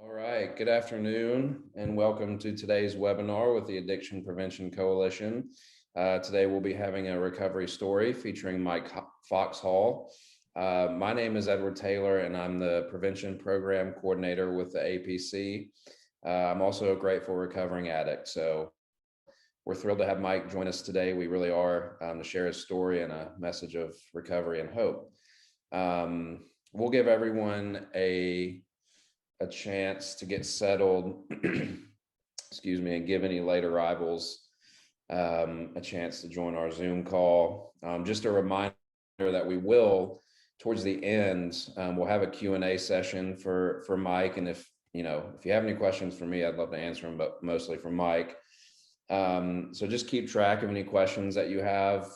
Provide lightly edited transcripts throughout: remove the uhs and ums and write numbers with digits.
All right, good afternoon and welcome to today's webinar with the Addiction Prevention Coalition. Today we'll be having a recovery story featuring Mike Foxhall. My name is Edward Taylor and I'm the Prevention Program Coordinator with the APC. I'm also a grateful recovering addict, so we're thrilled to have Mike join us today. We really are, to share his story and a message of recovery and hope. We'll give everyone a chance to get settled, excuse me, and give any late arrivals a chance to join our Zoom call. Just a reminder that we will, towards the end, we'll have a Q&A session for Mike. And if you have any questions for me, I'd love to answer them, but mostly for Mike. So just keep track of any questions that you have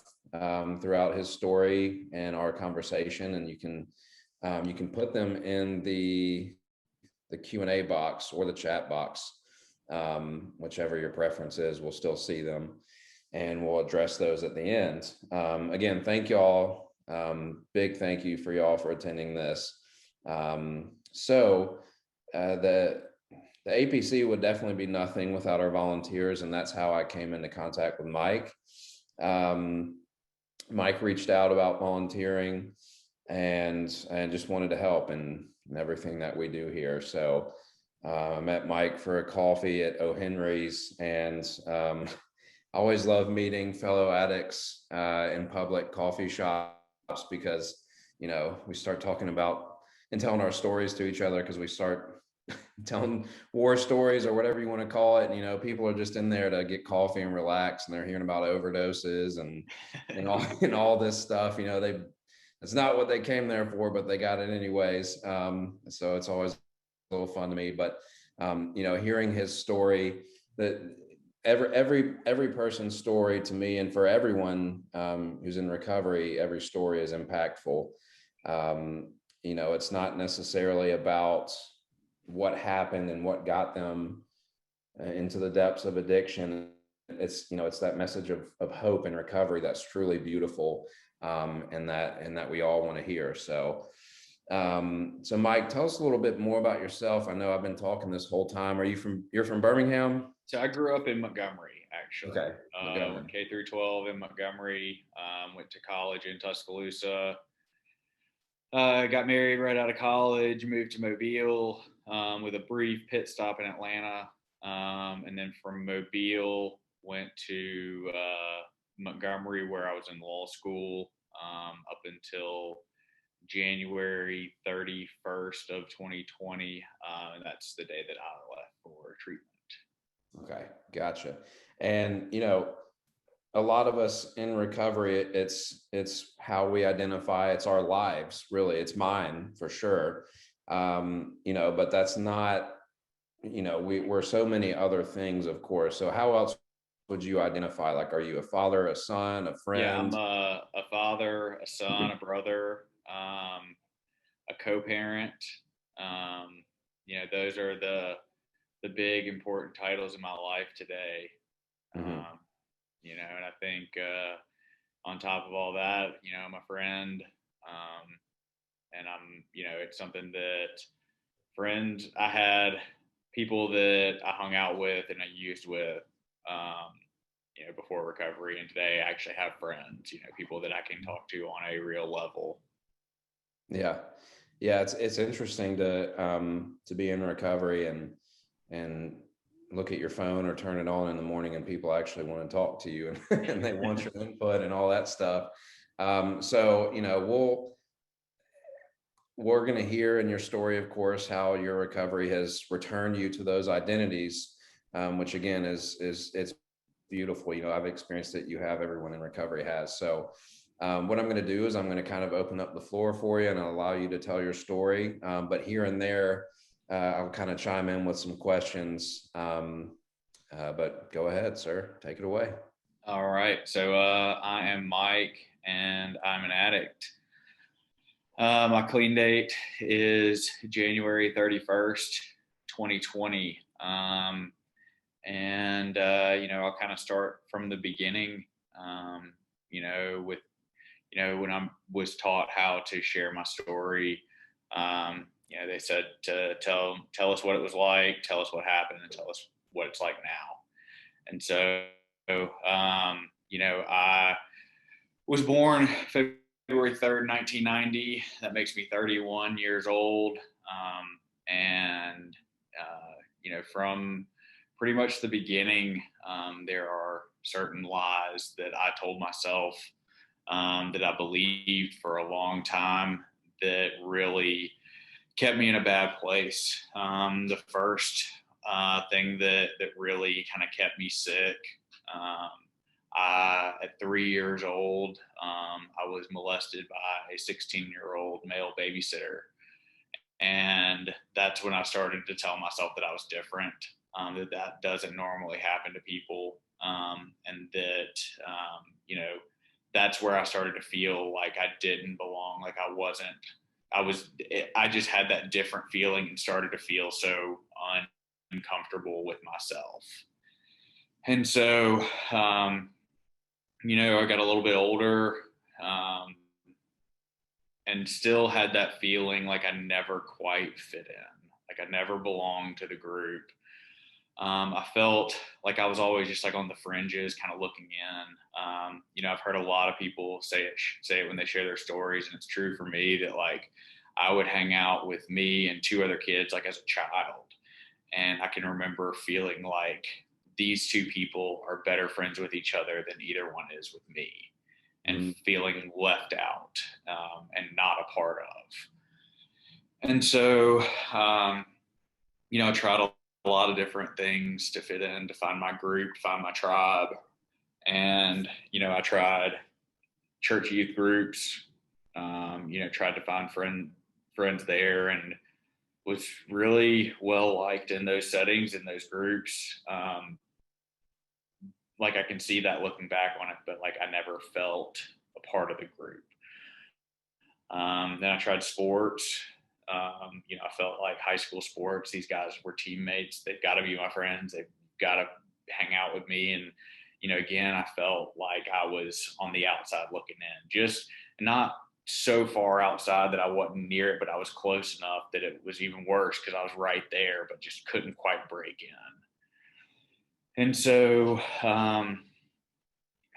throughout his story and our conversation, and you can put them in the Q&A box or the chat box, whichever your preference is. We'll still see them and we'll address those at the end. Again, thank y'all. Big thank you for y'all for attending this. So the APC would definitely be nothing without our volunteers, and that's how I came into contact with Mike. Mike reached out about volunteering and just wanted to help and everything that we do here. So I met Mike for a coffee at O. Henry's, and I always love meeting fellow addicts in public coffee shops because, we start talking about and telling our stories to each other because we start telling war stories or whatever you want to call it. And, people are just in there to get coffee and relax, and they're hearing about overdoses and all this stuff. It's not what they came there for, but they got it anyways. So it's always a little fun to me. But hearing his story, that every person's story to me, and for everyone who's in recovery, every story is impactful. It's not necessarily about what happened and what got them into the depths of addiction. It's that message of hope and recovery that's truly beautiful. And that we all want to hear. So Mike, tell us a little bit more about yourself. I know I've been talking this whole time. You're from Birmingham? So I grew up in Montgomery, actually. Okay. Montgomery. K through 12 in Montgomery. Went to college in Tuscaloosa. Got married right out of college. Moved to Mobile with a brief pit stop in Atlanta, and then from Mobile went to Montgomery, where I was in law school up until January 31st of 2020, and that's the day that I left for treatment. Okay, gotcha. And a lot of us in recovery, it's how we identify. It's our lives, really. It's mine for sure. But that's not. We're so many other things, of course. So how else would you identify? Like, are you a father, a son, a friend? Yeah, I'm a father, a son, a brother, a co-parent. Those are the big important titles in my life today. Mm-hmm. And I think on top of all that, I'm a friend, and I'm, it's something that friends I had, people that I hung out with and I used with, before recovery, and today I actually have friends, people that I can talk to on a real level. Yeah. It's interesting to be in recovery and look at your phone or turn it on in the morning, and people actually want to talk to you and they want your input and all that stuff. We're going to hear in your story, of course, how your recovery has returned you to those identities, which again it's beautiful. I've experienced it. You have. Everyone in recovery has. So what I'm going to do is I'm going to kind of open up the floor for you and I'll allow you to tell your story. But here and there, I'll kind of chime in with some questions. But go ahead, sir. Take it away. All right. So I am Mike and I'm an addict. My clean date is January 31st, 2020. I'll kind of start from the beginning, when I was taught how to share my story They said to tell us what it was like, tell us what happened, and tell us what it's like now. And so, I was born February 3rd, 1990. That makes me 31 years old. And from pretty much the beginning, there are certain lies that I told myself, that I believed for a long time, that really kept me in a bad place. The first thing that really kind of kept me sick, at 3 years old, I was molested by a 16-year-old male babysitter. And that's when I started to tell myself that I was different, that doesn't normally happen to people, and that, that's where I started to feel like I didn't belong, like I just had that different feeling and started to feel so uncomfortable with myself. And so, I got a little bit older, and still had that feeling like I never quite fit in, like I never belonged to the group. I felt like I was always just like on the fringes, kind of looking in. I've heard a lot of people say it when they share their stories, and it's true for me that like I would hang out with me and two other kids like as a child, and I can remember feeling like these two people are better friends with each other than either one is with me, and feeling left out, and not a part of. And so, I tried a lot of different things to fit in, to find my group, to find my tribe. And, I tried church youth groups, tried to find friends there, and was really well liked in those settings, in those groups. Like I can see that looking back on it, but like I never felt a part of the group. Then I tried sports. I felt like high school sports, these guys were teammates. They've got to be my friends. They've got to hang out with me. And, again, I felt like I was on the outside looking in, just not so far outside that I wasn't near it, but I was close enough that it was even worse because I was right there, but just couldn't quite break in. And so, I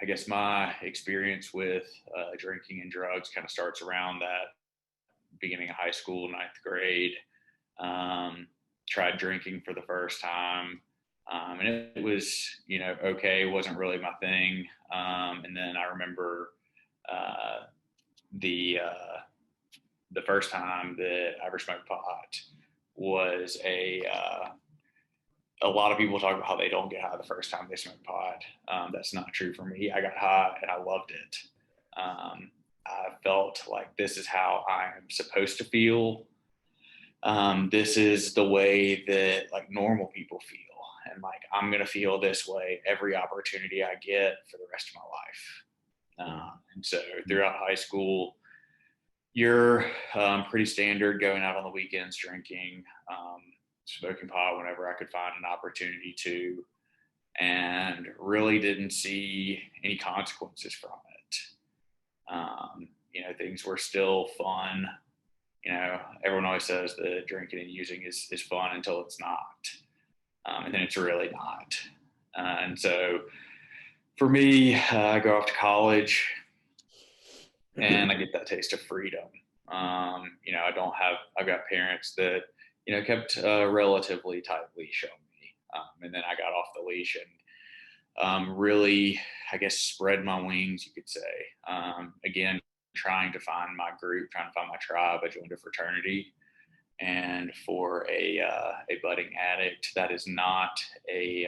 guess my experience with drinking and drugs kind of starts around that beginning of high school, ninth grade. Tried drinking for the first time, and it was, okay, it wasn't really my thing. And then I remember the first time that I ever smoked pot was a lot of people talk about how they don't get high the first time they smoke pot. That's not true for me. I got high and I loved it. I felt like this is how I'm supposed to feel. This is the way that like normal people feel. And like, I'm going to feel this way every opportunity I get for the rest of my life. And so throughout high school, you're pretty standard, going out on the weekends, drinking, smoking pot whenever I could find an opportunity to, and really didn't see any consequences from it. Things were still fun. Everyone always says that drinking and using is fun until it's not. And then it's really not. And so for me, I go off to college and I get that taste of freedom. I've got parents that, kept a relatively tight leash on me. And then I got off the leash and really, I guess, spread my wings, you could say. Again, trying to find my group, trying to find my tribe. I joined a fraternity, and for a budding addict, that is not a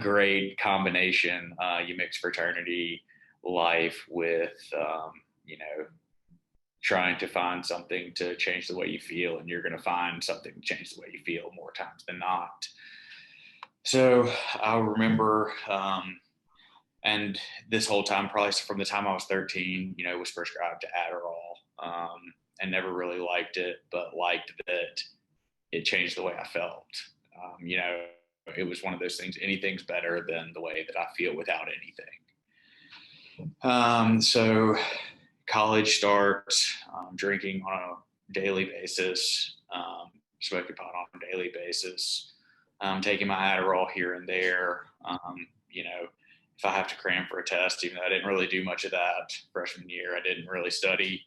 great combination. You mix fraternity life with, trying to find something to change the way you feel, and you're going to find something to change the way you feel more times than not. So I remember, and this whole time, probably from the time I was 13, was prescribed to Adderall, and never really liked it, but liked that it changed the way I felt. It was one of those things, anything's better than the way that I feel without anything. So college starts, drinking on daily basis, smoking pot on a daily basis, taking my Adderall here and there. You know, if I have to cram for a test, even though I didn't really do much of that freshman year, I didn't really study,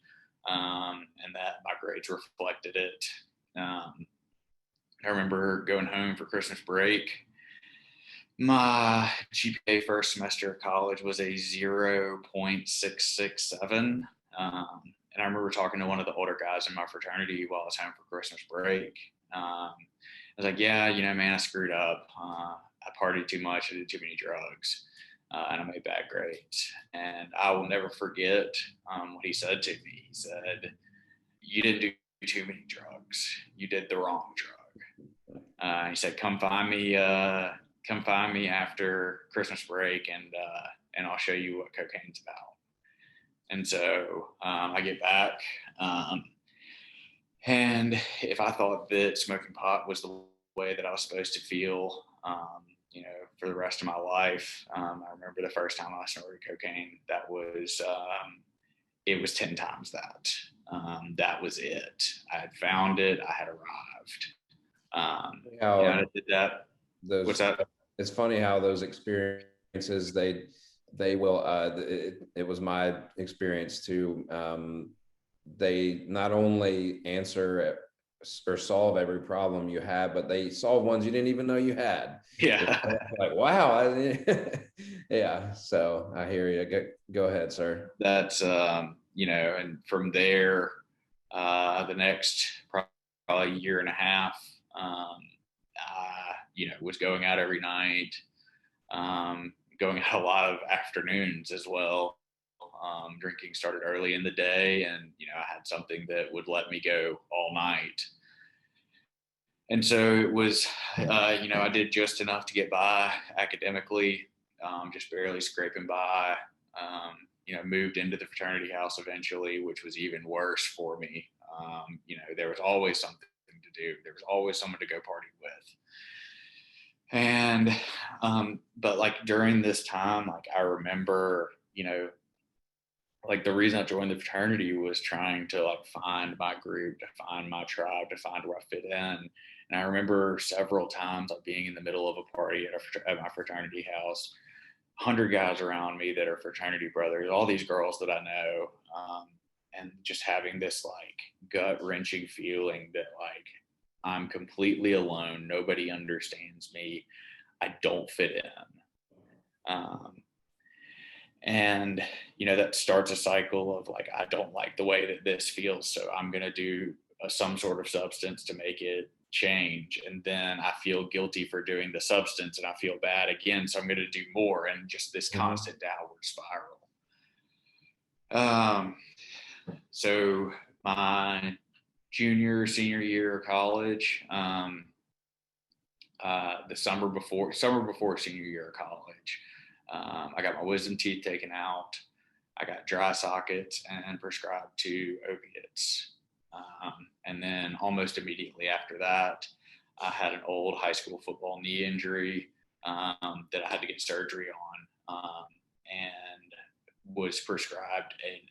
and that my grades reflected it. I remember going home for Christmas break. My GPA first semester of college was a 0.667. And I remember talking to one of the older guys in my fraternity while I was home for Christmas break. I was like, yeah, you know, man, I screwed up. I partied too much. I did too many drugs. And I made bad grades. And I will never forget what he said to me. He said, you didn't do too many drugs. You did the wrong drug. He said, come find me after Christmas break, and I'll show you what cocaine's about. And so I get back, and if I thought that smoking pot was the way that I was supposed to feel, you know, for the rest of my life, I remember the first time I snorted cocaine. It was 10 times that. That was it. I had found it. I had arrived. You know, I did that. What's that? It's funny how those experiences, they will, it was my experience too. They not only answer or solve every problem you have, but they solve ones you didn't even know you had. Yeah. Like, wow. Yeah. So I hear you. Go ahead, sir. That's, you know, and from there, the next probably year and a half, I, you know, was going out every night, going out a lot of afternoons as well. Drinking started early in the day, and, you know, I had something that would let me go all night. And so it was, you know, I did just enough to get by academically, just barely scraping by. You know, moved into the fraternity house eventually, which was even worse for me. You know, there was always something to do. There was always someone to go party with. And, but like during this time, like I remember, you know, like the reason I joined the fraternity was trying to like find my group, to find my tribe, to find where I fit in. And I remember several times like being in the middle of a party at my fraternity house, 100 guys around me that are fraternity brothers, all these girls that I know, and just having this like gut wrenching feeling that like I'm completely alone. Nobody understands me. I don't fit in. And, you know, that starts a cycle of like, I don't like the way that this feels, so I'm going to do some sort of substance to make it change. And then I feel guilty for doing the substance, and I feel bad again, so I'm going to do more, and just this constant downward spiral. So my senior year of college, the summer before senior year of college, I got my wisdom teeth taken out. I got dry sockets and prescribed 2 opiates. And then almost immediately after that, I had an old high school football knee injury that I had to get surgery on, and was prescribed an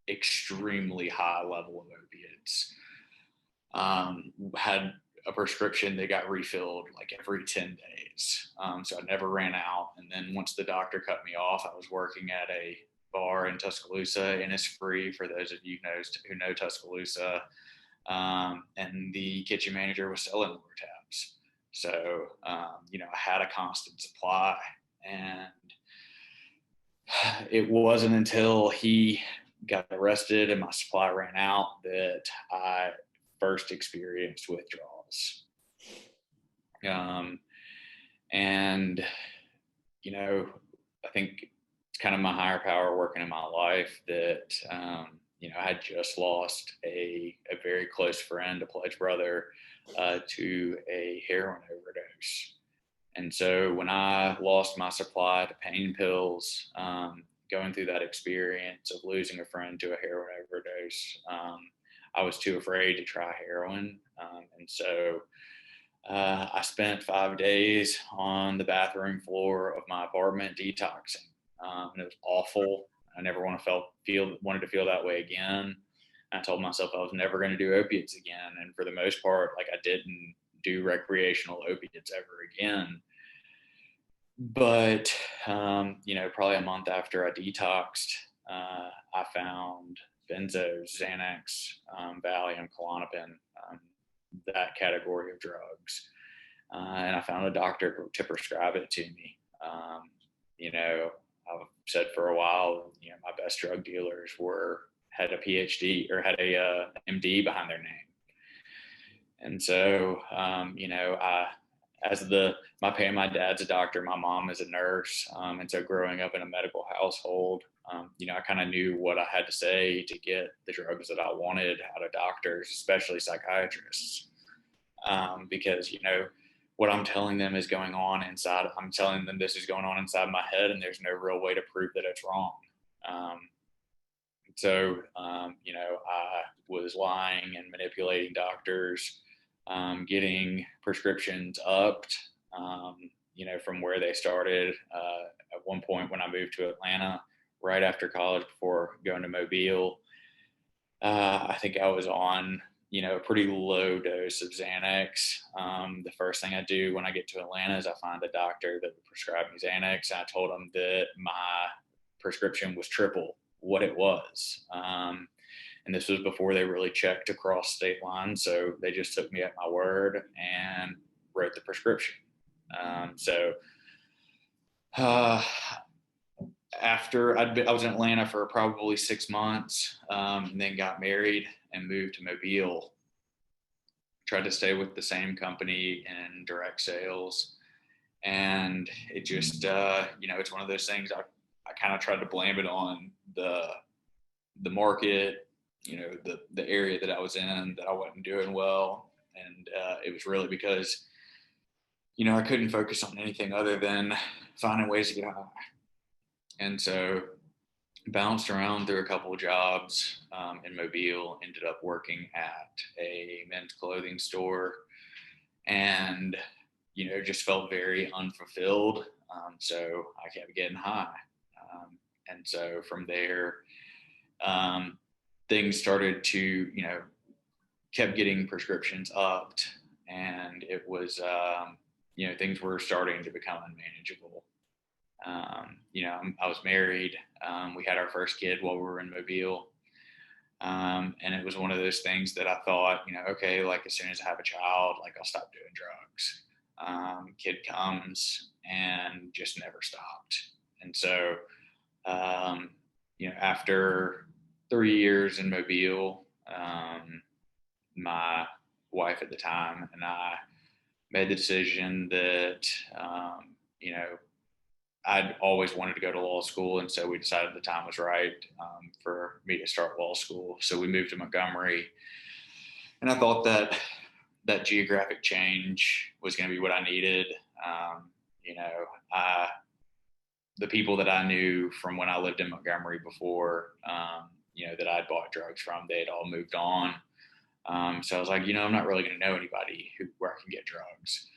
extremely high level of opiates. Had a prescription that got refilled like every 10 days. So I never ran out. And then once the doctor cut me off, I was working at a bar in Tuscaloosa, Innisfree, for those of you who know Tuscaloosa. And the kitchen manager was selling more tabs. So, you know, I had a constant supply, and it wasn't until he got arrested and my supply ran out that I first experienced withdrawals. And, you know, I think it's kind of my higher power working in my life that, you know, I had just lost a very close friend, a pledge brother, to a heroin overdose. And so when I lost my supply to pain pills, going through that experience of losing a friend to a heroin overdose, I was too afraid to try heroin. And so I spent 5 days on the bathroom floor of my apartment detoxing. And it was awful. I never wanted to feel that way again. I told myself I was never going to do opiates again. And for the most part, like I didn't do recreational opiates ever again. But, probably a month after I detoxed, I found benzos, Xanax, Valium, Klonopin, that category of drugs. And I found a doctor to prescribe it to me. I've said for a while, my best drug dealers had a PhD or had a MD behind their name. And so, my dad's a doctor, my mom is a nurse. And so growing up in a medical household, I kind of knew what I had to say to get the drugs that I wanted out of doctors, especially psychiatrists. Because, what I'm telling them is going on inside. I'm telling them this is going on inside my head, and there's no real way to prove that it's wrong. I was lying and manipulating doctors, getting prescriptions upped, from where they started. At one point when I moved to Atlanta, right after college, before going to Mobile, I think I was on a pretty low dose of Xanax. The first thing I do when I get to Atlanta is I find a doctor that would prescribe me Xanax. And I told him that my prescription was triple what it was. And this was before they really checked across state lines. So they just took me at my word and wrote the prescription. After I was in Atlanta for probably 6 months, and then got married and moved to Mobile. Tried to stay with the same company in direct sales, and it just it's one of those things. I kind of tried to blame it on the market, the area that I was in, that I wasn't doing well, and it was really because I couldn't focus on anything other than finding ways to get high. And so bounced around through a couple of jobs in Mobile, ended up working at a men's clothing store, and, just felt very unfulfilled. So I kept getting high. And so from there, things started to, kept getting prescriptions upped, and it was, things were starting to become unmanageable. I was married. We had our first kid while we were in Mobile. And it was one of those things that I thought, okay, like as soon as I have a child, like I'll stop doing drugs. Kid comes and just never stopped. And so, after 3 years in Mobile, my wife at the time and I made the decision that, I'd always wanted to go to law school. And so we decided the time was right for me to start law school. So we moved to Montgomery. And I thought that geographic change was going to be what I needed. The people that I knew from when I lived in Montgomery before, that I'd bought drugs from, they had all moved on. So I was like, I'm not really going to know anybody where I can get drugs.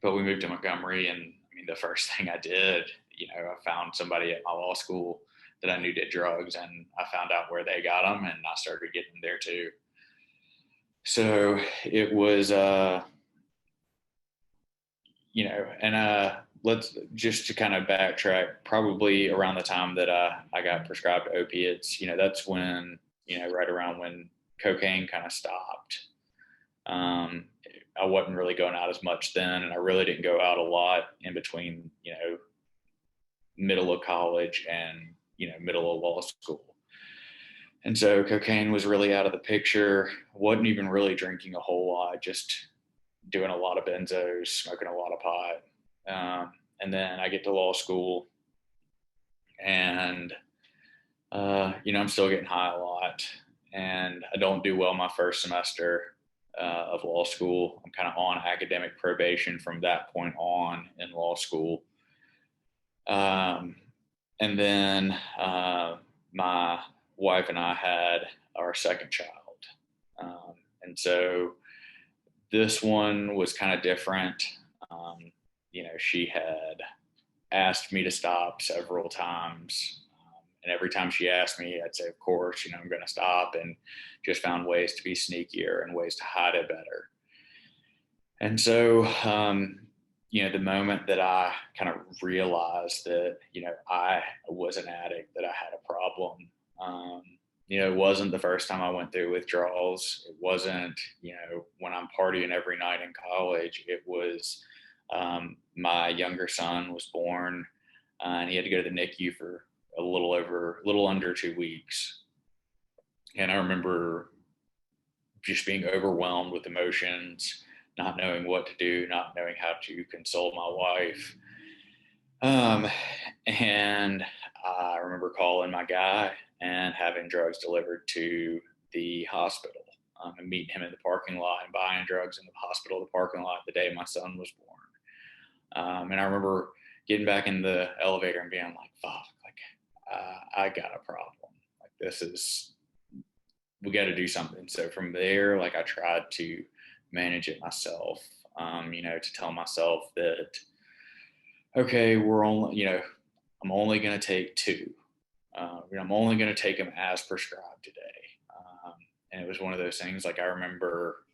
But we moved to Montgomery, and the first thing I did, I found somebody at my law school that I knew did drugs, and I found out where they got them, and I started getting them there too. So it was, let's just to kind of backtrack, probably around the time that I got prescribed opiates, that's when, right around when cocaine kind of stopped. I wasn't really going out as much then, and I really didn't go out a lot in between, middle of college and, middle of law school. And so cocaine was really out of the picture. Wasn't even really drinking a whole lot, just doing a lot of benzos, smoking a lot of pot. And then I get to law school, and, I'm still getting high a lot, and I don't do well my first semester of law school. I'm kind of on academic probation from that point on in law school. And then my wife and I had our second child. And so this one was kind of different. She had asked me to stop several times. And every time she asked me, I'd say, of course, I'm going to stop, and just found ways to be sneakier and ways to hide it better. And so, the moment that I kind of realized that, I was an addict, that I had a problem, it wasn't the first time I went through withdrawals. It wasn't, when I'm partying every night in college. It was, my younger son was born, and he had to go to the NICU for a little under 2 weeks. And I remember just being overwhelmed with emotions, not knowing what to do, not knowing how to console my wife. And I remember calling my guy and having drugs delivered to the hospital, and meeting him in the parking lot and buying drugs in the hospital, the parking lot, the day my son was born. And I remember getting back in the elevator and being like, fuck, I got a problem. We got to do something. So from there, I tried to manage it myself, to tell myself that, okay, I'm only going to take 2. I'm only going to take them as prescribed today. And it was one of those things, I remember,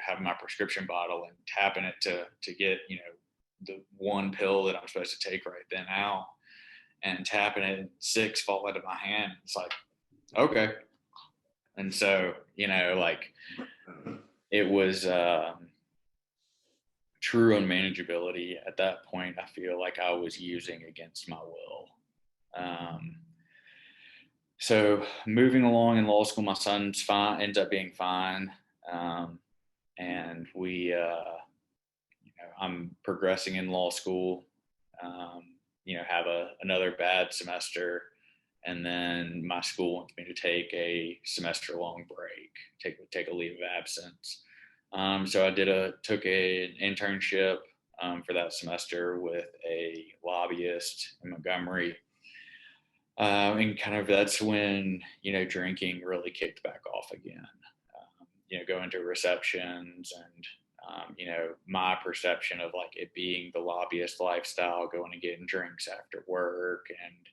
having my prescription bottle and tapping it to get, the one pill that I'm supposed to take right then out, and tapping it, and 6 fall out of my hand. It's like, okay. And so, it was true unmanageability at that point. I feel like I was using against my will. So moving along in law school, my son's fine, ends up being fine. And we, I'm progressing in law school, have another bad semester. And then my school wants me to take a semester long break, take a leave of absence. So I took an internship for that semester with a lobbyist in Montgomery. And kind of that's when, drinking really kicked back off again. Going to receptions and, my perception of it being the lobbyist lifestyle, going and getting drinks after work. And,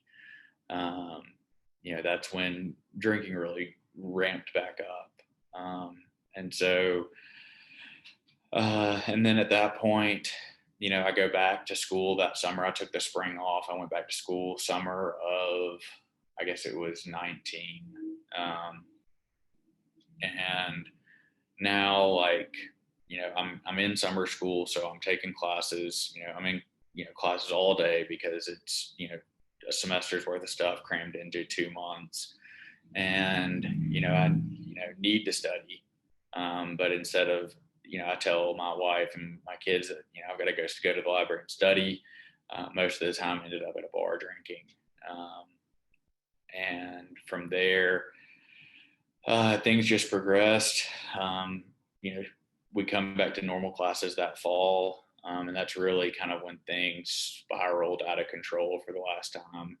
that's when drinking really ramped back up. And so, and then at that point, I go back to school that summer. I took the spring off. I went back to school summer of, I guess it was 19. And now I'm in summer school, so I'm taking classes, I'm in, classes all day because it's, a semester's worth of stuff crammed into 2 months. And, I, need to study. But instead of, I tell my wife and my kids that, I've got to go to the library and study. Most of the time I ended up at a bar drinking. And from there, things just progressed. We come back to normal classes that fall. And that's really kind of when things spiraled out of control for the last time.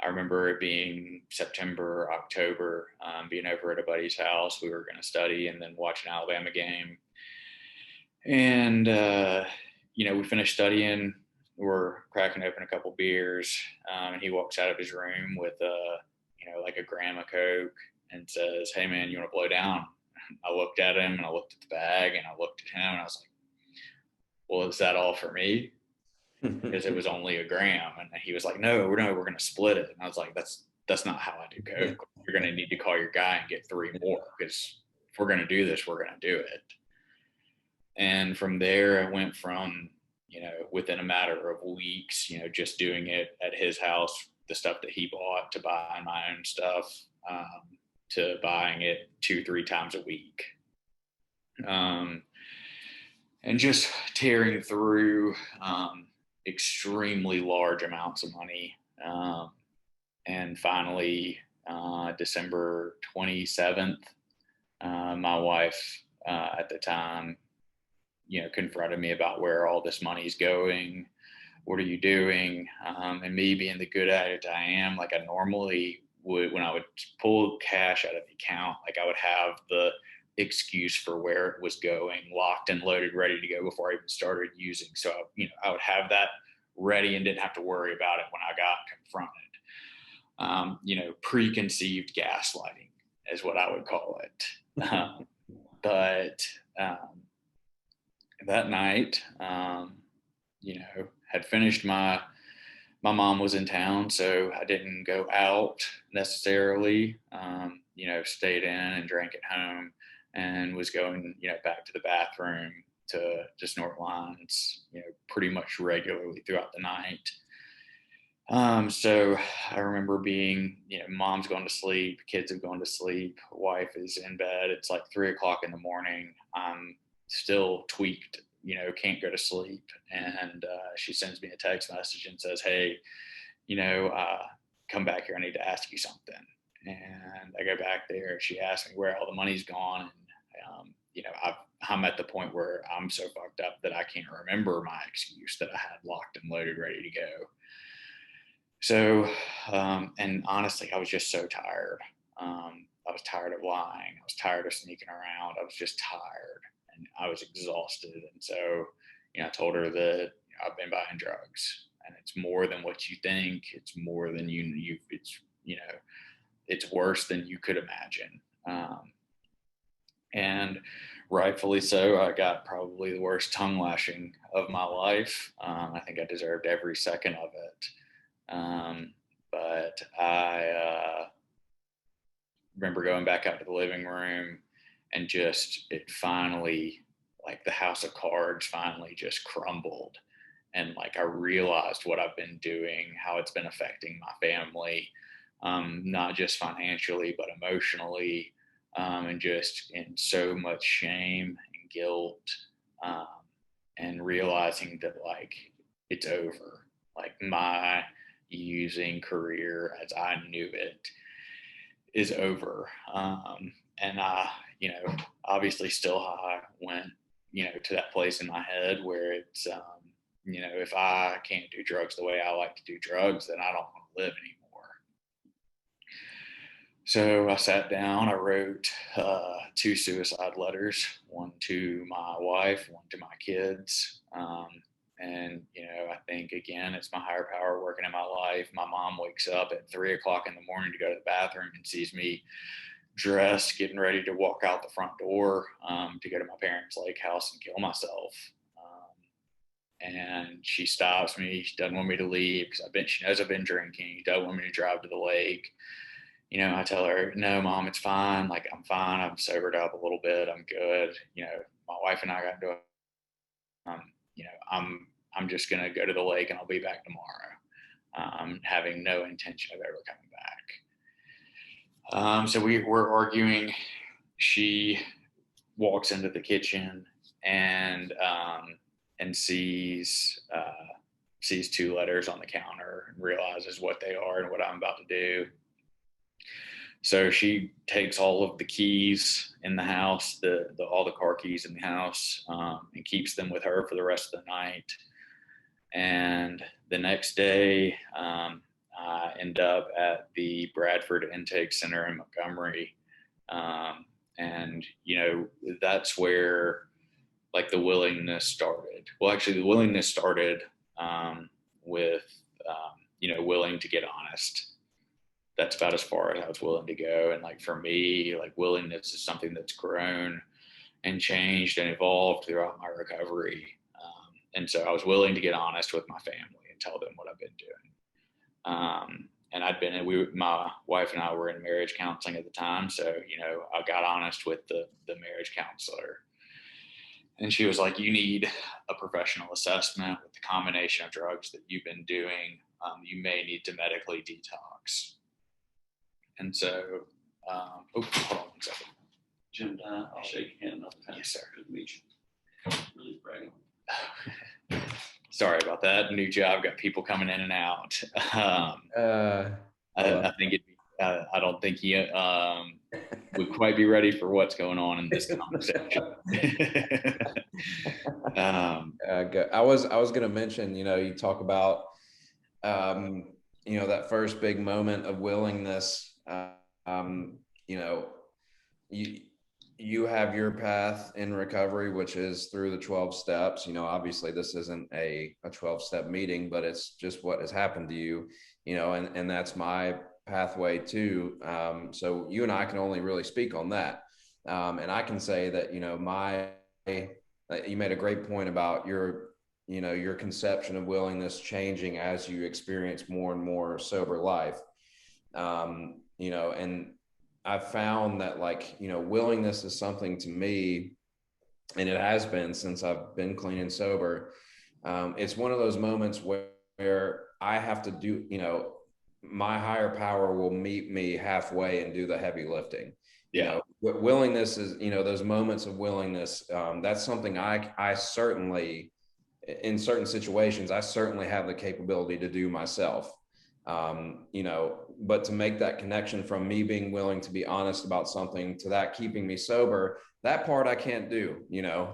I remember it being September, October, being over at a buddy's house. We were going to study and then watch an Alabama game. And, we finished studying. We're cracking open a couple beers. And he walks out of his room with, a gram of Coke and says, "Hey, man, you want to blow down?" I looked at him and I looked at the bag and I looked at him and I was like, "Well, is that all for me?" Because it was only a gram. And he was like, no, we're going to split it. And I was like, that's not how I do Coke. You're going to need to call your guy and get 3 more, because if we're going to do this, we're going to do it. And from there, I went from, within a matter of weeks, just doing it at his house, the stuff that he bought, to buying my own stuff, to buying it 2-3 times a week. And just tearing through, extremely large amounts of money. And finally, December 27th, my wife at the time, confronted me about where all this money's going. What are you doing? And me being the good addict I am, I normally would, when I would pull cash out of the account, I would have the excuse for where it was going locked and loaded, ready to go before I even started using. So, I would have that ready and didn't have to worry about it when I got confronted. preconceived gaslighting is what I would call it. But that night, had finished my mom was in town, so I didn't go out necessarily. Stayed in and drank at home, and was going, back to the bathroom to snort lines, pretty much regularly throughout the night. So I remember being, mom's gone to sleep, kids have gone to sleep, wife is in bed. It's like 3 o'clock in the morning. I'm still tweaked, can't go to sleep. And she sends me a text message and says, "Hey, come back here. I need to ask you something." And I go back there. She asks me where all the money's gone. And, I'm at the point where I'm so fucked up that I can't remember my excuse that I had locked and loaded, ready to go. So, and honestly, I was just so tired. I was tired of lying. I was tired of sneaking around. I was just tired and I was exhausted. And so, I told her that I've been buying drugs, and it's more than what you think. It's more than it's worse than you could imagine. And rightfully so, I got probably the worst tongue lashing of my life. I think I deserved every second of it. But I remember going back out to the living room, and it finally, like the house of cards finally just crumbled. And like I realized what I've been doing, how it's been affecting my family, not just financially, but emotionally, and just in so much shame and guilt, and realizing that like it's over. Like my using career as I knew it is over. And I, obviously still I went, to that place in my head where it's, if I can't do drugs the way I like to do drugs, then I don't want to live anymore. So I sat down, I wrote 2 suicide letters, one to my wife, one to my kids. And, I think, again, it's my higher power working in my life. My mom wakes up at 3 o'clock in the morning to go to the bathroom and sees me dressed, getting ready to walk out the front door to go to my parents' lake house and kill myself. And she stops me. She doesn't want me to leave because she knows I've been drinking. She doesn't want me to drive to the lake. I tell her, "No, Mom, it's fine. Like, I'm fine. I'm sobered up a little bit. I'm good." My wife and I got into it. I'm just going to go to the lake and I'll be back tomorrow. Having no intention of ever coming back. So we were arguing. She walks into the kitchen and sees 2 letters on the counter and realizes what they are and what I'm about to do. So she takes all of the keys in the house, all the car keys in the house, and keeps them with her for the rest of the night. And the next day, I end up at the Bradford Intake Center in Montgomery. And, that's where like the willingness started. Well, actually the willingness started with, willing to get honest. That's about as far as I was willing to go. And like, for me, like willingness is something that's grown and changed and evolved throughout my recovery. And so I was willing to get honest with my family and tell them what I've been doing. And my wife and I were in marriage counseling at the time. So, I got honest with the marriage counselor, and she was like, "You need a professional assessment with the combination of drugs that you've been doing. You may need to medically detox." And so, hold on 1 second. Jim, I'll shake your hand. Yes, sir. Good to meet you. Really bragging. Sorry about that. New job, got people coming in and out. I think I don't think he would quite be ready for what's going on in this conversation. I was going to mention, you talk about, that first big moment of willingness. You have your path in recovery, which is through the 12 steps. Obviously this isn't a 12-step meeting, but it's just what has happened to you, and that's my pathway too. So you and I can only really speak on that. And I can say that, you made a great point about your conception of willingness changing as you experience more and more sober life. And I've found that, like, willingness is something to me, and it has been since I've been clean and sober. It's one of those moments where I have to do, my higher power will meet me halfway and do the heavy lifting. Willingness is, those moments of willingness. That's something I certainly, in certain situations, I certainly have the capability to do myself. But to make that connection from me being willing to be honest about something to that keeping me sober, that part I can't do.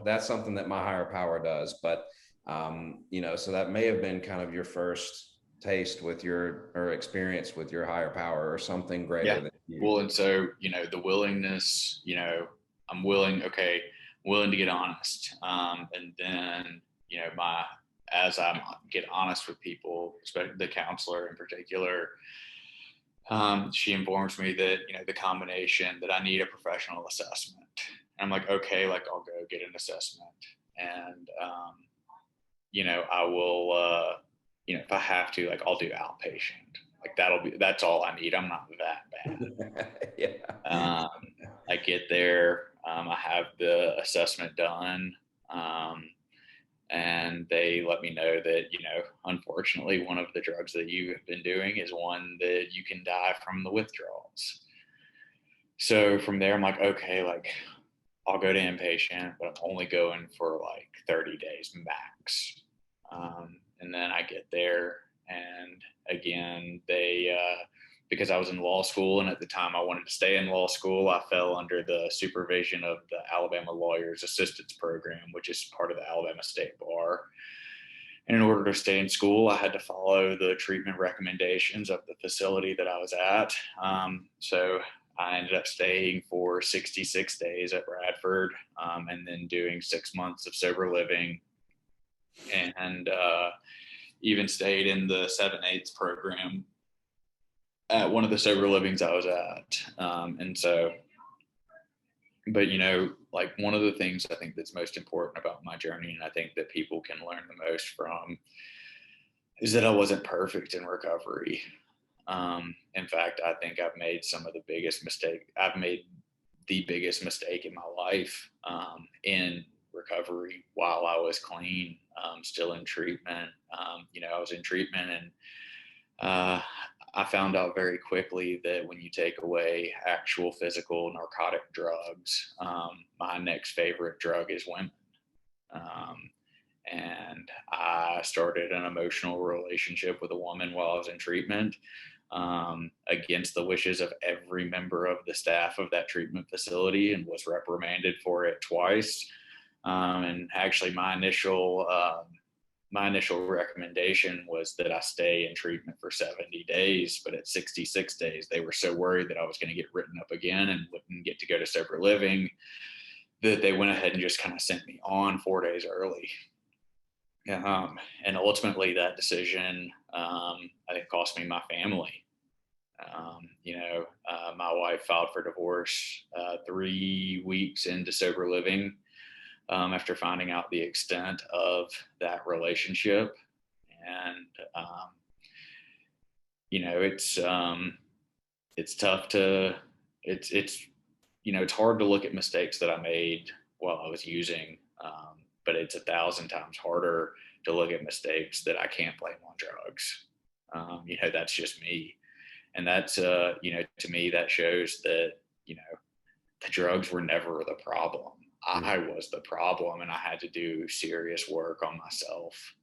That's something that my higher power does. But so that may have been kind of your first taste or experience with your higher power or something greater than you. Well, and so, the willingness, I'm willing to get honest. And then, as I get honest with people, especially the counselor in particular, she informs me that, the combination that I need a professional assessment. And I'm like, okay, like I'll go get an assessment. And, I will, if I have to, like, I'll do outpatient. Like that's all I need. I'm not that bad. I get there, I have the assessment done. And they let me know that, unfortunately, one of the drugs that you have been doing is one that you can die from the withdrawals. So from there, I'm like, okay, like I'll go to inpatient, but I'm only going for like 30 days max. And then I get there, and again, they, because I was in law school, and at the time I wanted to stay in law school, I fell under the supervision of the Alabama Lawyers Assistance Program, which is part of the Alabama State Bar. And in order to stay in school, I had to follow the treatment recommendations of the facility that I was at. So I ended up staying for 66 days at Bradford, and then doing 6 months of sober living, and even stayed in the 7/8 program at one of the sober livings I was at. And so, but like one of the things I think that's most important about my journey, and I think that people can learn the most from, is that I wasn't perfect in recovery. In fact, I think I've made the biggest mistake in my life, in recovery while I was clean, still in treatment. I was in treatment, and I found out very quickly that when you take away actual physical narcotic drugs, my next favorite drug is women. And I started an emotional relationship with a woman while I was in treatment, against the wishes of every member of the staff of that treatment facility, and was reprimanded for it twice. And actually my initial recommendation was that I stay in treatment for 70 days, but at 66 days, they were so worried that I was going to get written up again and wouldn't get to go to sober living, that they went ahead and just kind of sent me on 4 days early. And ultimately that decision, I think, cost me my family. My wife filed for divorce 3 weeks into sober living, after finding out the extent of that relationship. And, it's tough to, it's hard to look at mistakes that I made while I was using, but it's 1,000 times harder to look at mistakes that I can't blame on drugs. That's just me. And that's, to me, that shows that, the drugs were never the problem. I was the problem, and I had to do serious work on myself.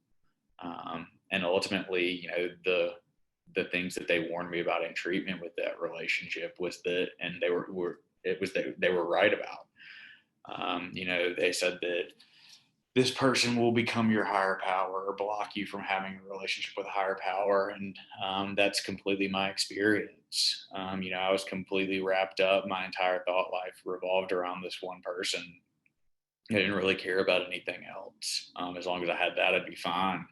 And ultimately, the things that they warned me about in treatment with that relationship was that, and they were right about. They said that this person will become your higher power or block you from having a relationship with a higher power. And that's completely my experience. I was completely wrapped up. My entire thought life revolved around this one person. I didn't really care about anything else. As long as I had that, I'd be fine.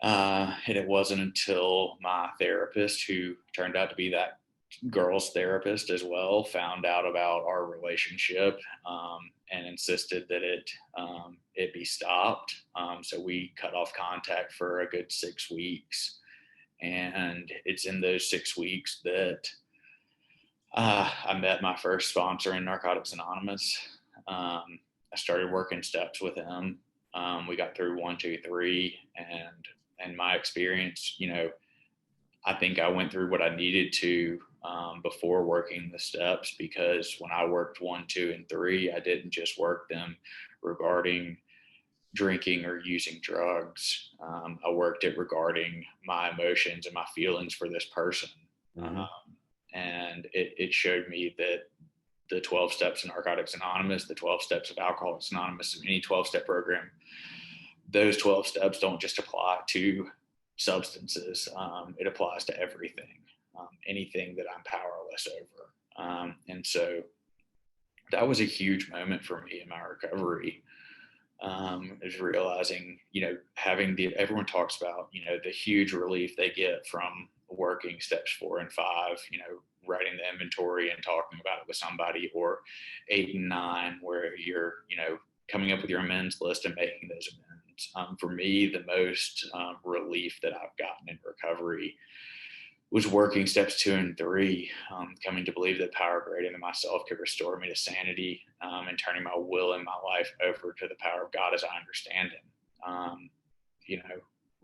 And it wasn't until my therapist, who turned out to be that girl's therapist as well, found out about our relationship, and insisted that it be stopped. So we cut off contact for a good 6 weeks. And it's in those 6 weeks that I met my first sponsor in Narcotics Anonymous. I started working steps with him. We got through 1, 2, 3, and my experience, I think I went through what I needed to before working the steps, because when I worked 1, 2, and 3, I didn't just work them regarding drinking or using drugs. I worked it regarding my emotions and my feelings for this person. Mm-hmm. And it showed me that the 12 steps in Narcotics Anonymous, the 12 steps of Alcoholics Anonymous, any 12-step program, those 12 steps don't just apply to substances. It applies to everything, anything that I'm powerless over. And so that was a huge moment for me in my recovery. Is realizing, everyone talks about, the huge relief they get from working steps 4 and 5, writing the inventory and talking about it with somebody, or 8 and 9, where you're, coming up with your amends list and making those amends. For me, the most relief that I've gotten in recovery was working steps 2 and 3, coming to believe that power greater than myself could restore me to sanity, and turning my will and my life over to the power of God as I understand Him.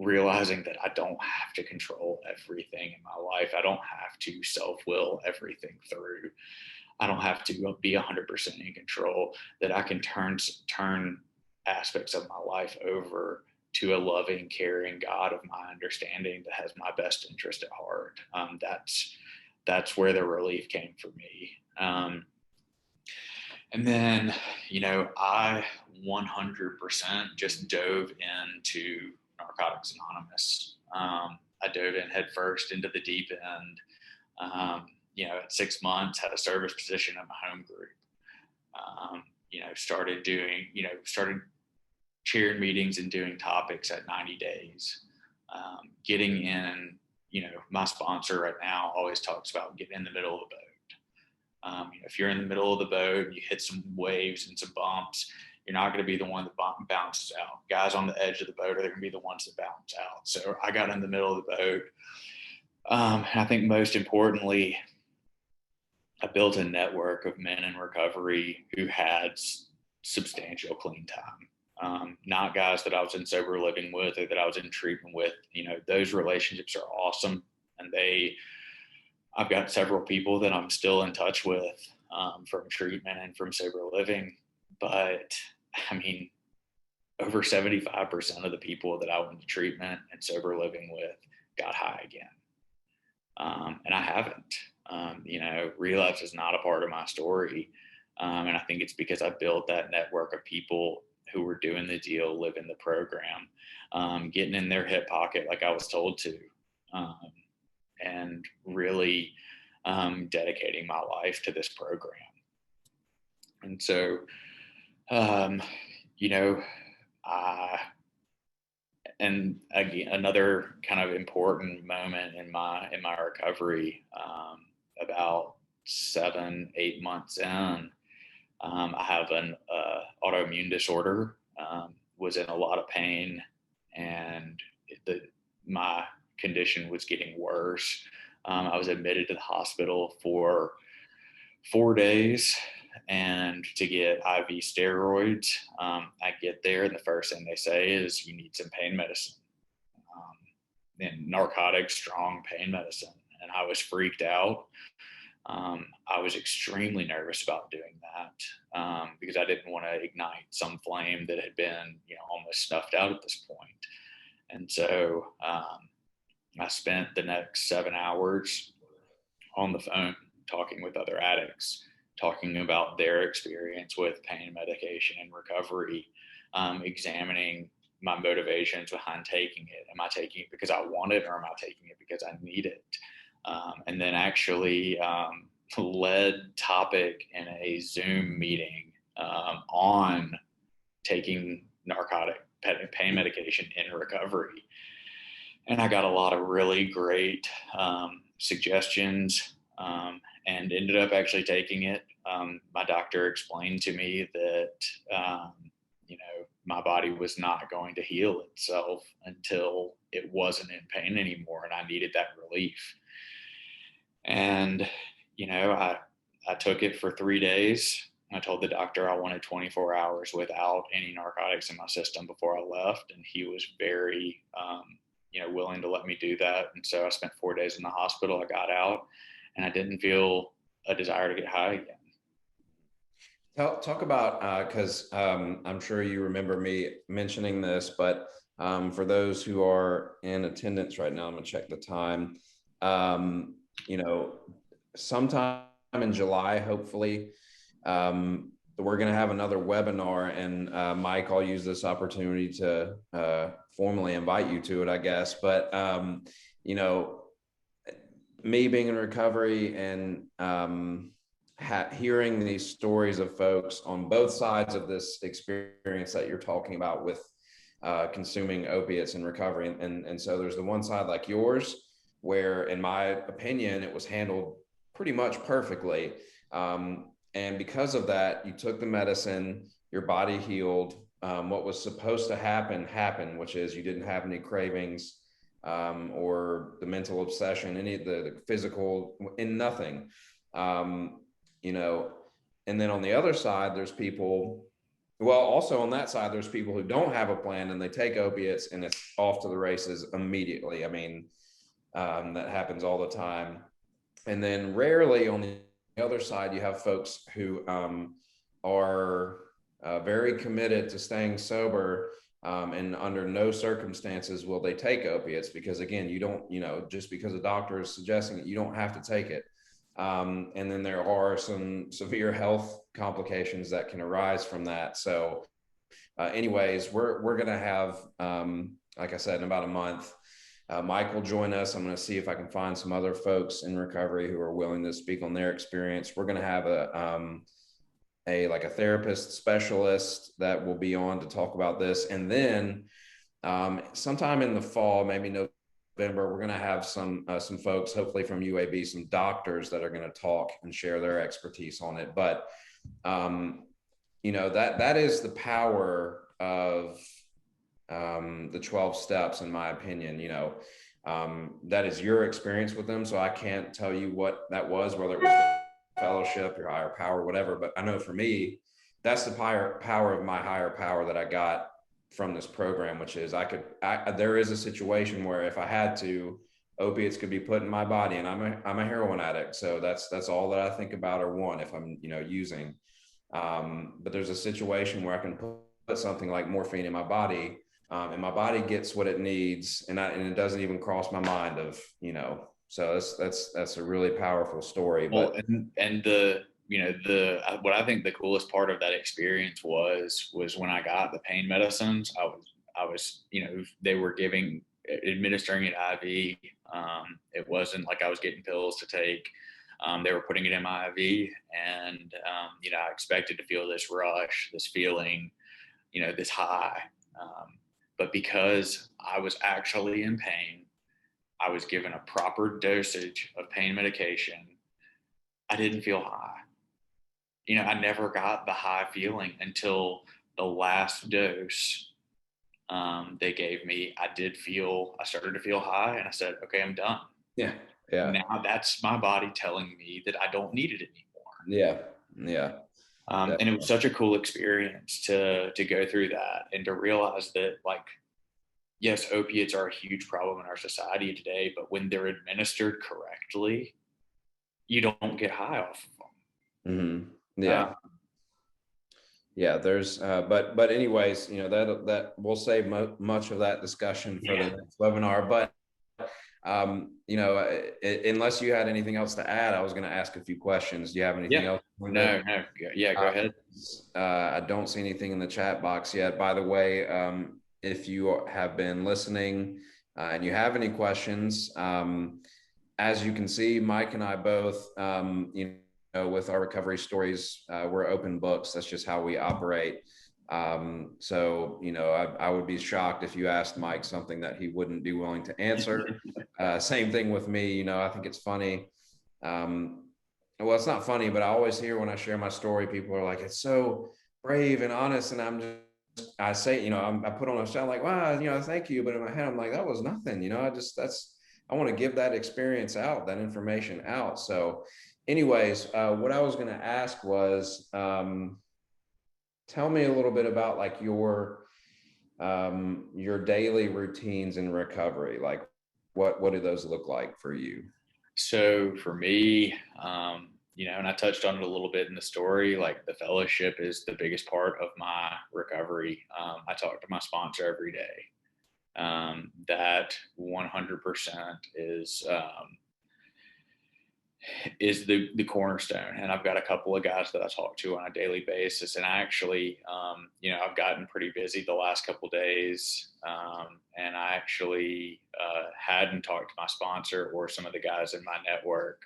Realizing that I don't have to control everything in my life. I don't have to self-will everything through. I don't have to be 100% in control, that I can turn aspects of my life over to a loving, caring God of my understanding that has my best interest at heart. That's where the relief came for me. And then, I 100% just dove into Narcotics Anonymous. I dove in head first into the deep end. At 6 months, had a service position at my home group. Started chaired meetings and doing topics at 90 days. Getting in, my sponsor right now always talks about getting in the middle of the boat. If you're in the middle of the boat and you hit some waves and some bumps, you're not going to be the one that bounces out. Guys on the edge of the boat are going to be the ones that bounce out. So I got in the middle of the boat. And I think most importantly, I built a network of men in recovery who had substantial clean time. Not guys that I was in sober living with or that I was in treatment with. Those relationships are awesome. And I've got several people that I'm still in touch with from treatment and from sober living. But over 75% of the people that I went to treatment and sober living with got high again. And I haven't. Relapse is not a part of my story. And I think it's because I built that network of people who were doing the deal, living the program, getting in their hip pocket like I was told to, and really dedicating my life to this program. And so, and again, another kind of important moment in my recovery, about 7, 8 months in, I have an autoimmune disorder, was in a lot of pain, and my condition was getting worse. I was admitted to the hospital for 4 days and to get IV steroids. I get there, and the first thing they say is you need some pain medicine, and narcotics, strong pain medicine. And I was freaked out. I was extremely nervous about doing that, because I didn't want to ignite some flame that had been, almost snuffed out at this point. And so I spent the next 7 hours on the phone talking with other addicts, talking about their experience with pain medication and recovery, examining my motivations behind taking it. Am I taking it because I want it, or am I taking it because I need it? And then actually led topic in a Zoom meeting on taking narcotic pain medication in recovery. And I got a lot of really great suggestions, and ended up actually taking it. My doctor explained to me that, my body was not going to heal itself until it wasn't in pain anymore, and I needed that relief. And, I took it for 3 days. I told the doctor I wanted 24 hours without any narcotics in my system before I left. And he was very, willing to let me do that. And so I spent 4 days in the hospital. I got out and I didn't feel a desire to get high again. Talk about, because I'm sure you remember me mentioning this, but for those who are in attendance right now, I'm going to check the time. Sometime in July, hopefully, we're going to have another webinar. And Mike, I'll use this opportunity to formally invite you to it, I guess. But, me being in recovery and hearing these stories of folks on both sides of this experience that you're talking about with consuming opiates in recovery. And so there's the one side like yours, where in my opinion, it was handled pretty much perfectly. And because of that, you took the medicine, your body healed. What was supposed to happen happened, which is you didn't have any cravings or the mental obsession, any of the physical, in nothing. And then on the other side, there's people, well, also on that side, there's people who don't have a plan and they take opiates and it's off to the races immediately. I mean, that happens all the time. And then rarely on the other side, you have folks who are very committed to staying sober, and under no circumstances will they take opiates, because again, you don't, just because a doctor is suggesting it, you don't have to take it. And then there are some severe health complications that can arise from that. So anyways, we're going to have, like I said, in about a month, Mike will join us. I'm going to see if I can find some other folks in recovery who are willing to speak on their experience. We're going to have a therapist specialist that will be on to talk about this. And then sometime in the fall, maybe November, we're going to have some folks, hopefully from UAB, some doctors that are going to talk and share their expertise on it. But that is the power of the 12 steps, in my opinion. That is your experience with them, so I can't tell you what that was, whether it was the fellowship, your higher power, whatever. But I know for me, that's the power of my higher power that I got from this program, which is there is a situation where if I had to, opiates could be put in my body, and I'm a heroin addict, so that's all that I think about or want if I'm using. But there's a situation where I can put something like morphine in my body, and my body gets what it needs, and it doesn't even cross my mind of So that's a really powerful story. Well, and what I think the coolest part of that experience was when I got the pain medicines. I was they were administering it IV. It wasn't like I was getting pills to take. They were putting it in my IV, and I expected to feel this rush, this feeling, this high. But because I was actually in pain, I was given a proper dosage of pain medication, I didn't feel high. I never got the high feeling until the last dose they gave me. I started to feel high, and I said, okay, I'm done. Yeah. Now that's my body telling me that I don't need it anymore. Yeah. And it was such a cool experience to go through that and to realize that, yes, opiates are a huge problem in our society today, but when they're administered correctly, you don't get high off of them. Mm-hmm. Yeah. There's, but anyways, that we'll save much of that discussion for the next webinar. But unless you had anything else to add, I was going to ask a few questions. Do you have anything else? No. Yeah, go ahead. I don't see anything in the chat box yet. By the way, if you have been listening and you have any questions, as you can see, Mike and I both, with our recovery stories, we're open books. That's just how we operate. So, I would be shocked if you asked Mike something that he wouldn't be willing to answer. Same thing with me. I think it's funny. Well, it's not funny, but I always hear when I share my story, people are like, it's so brave and honest. And I say, I put on a show like, wow, thank you. But in my head, I'm like, that was nothing. I want to give that experience out, that information out. So anyways, what I was going to ask was, tell me a little bit about like your daily routines in recovery. Like what do those look like for you? So for me, and I touched on it a little bit in the story, like the fellowship is the biggest part of my recovery. I talk to my sponsor every day. That 100% is the cornerstone. And I've got a couple of guys that I talk to on a daily basis. And I actually, I've gotten pretty busy the last couple of days. And I actually hadn't talked to my sponsor or some of the guys in my network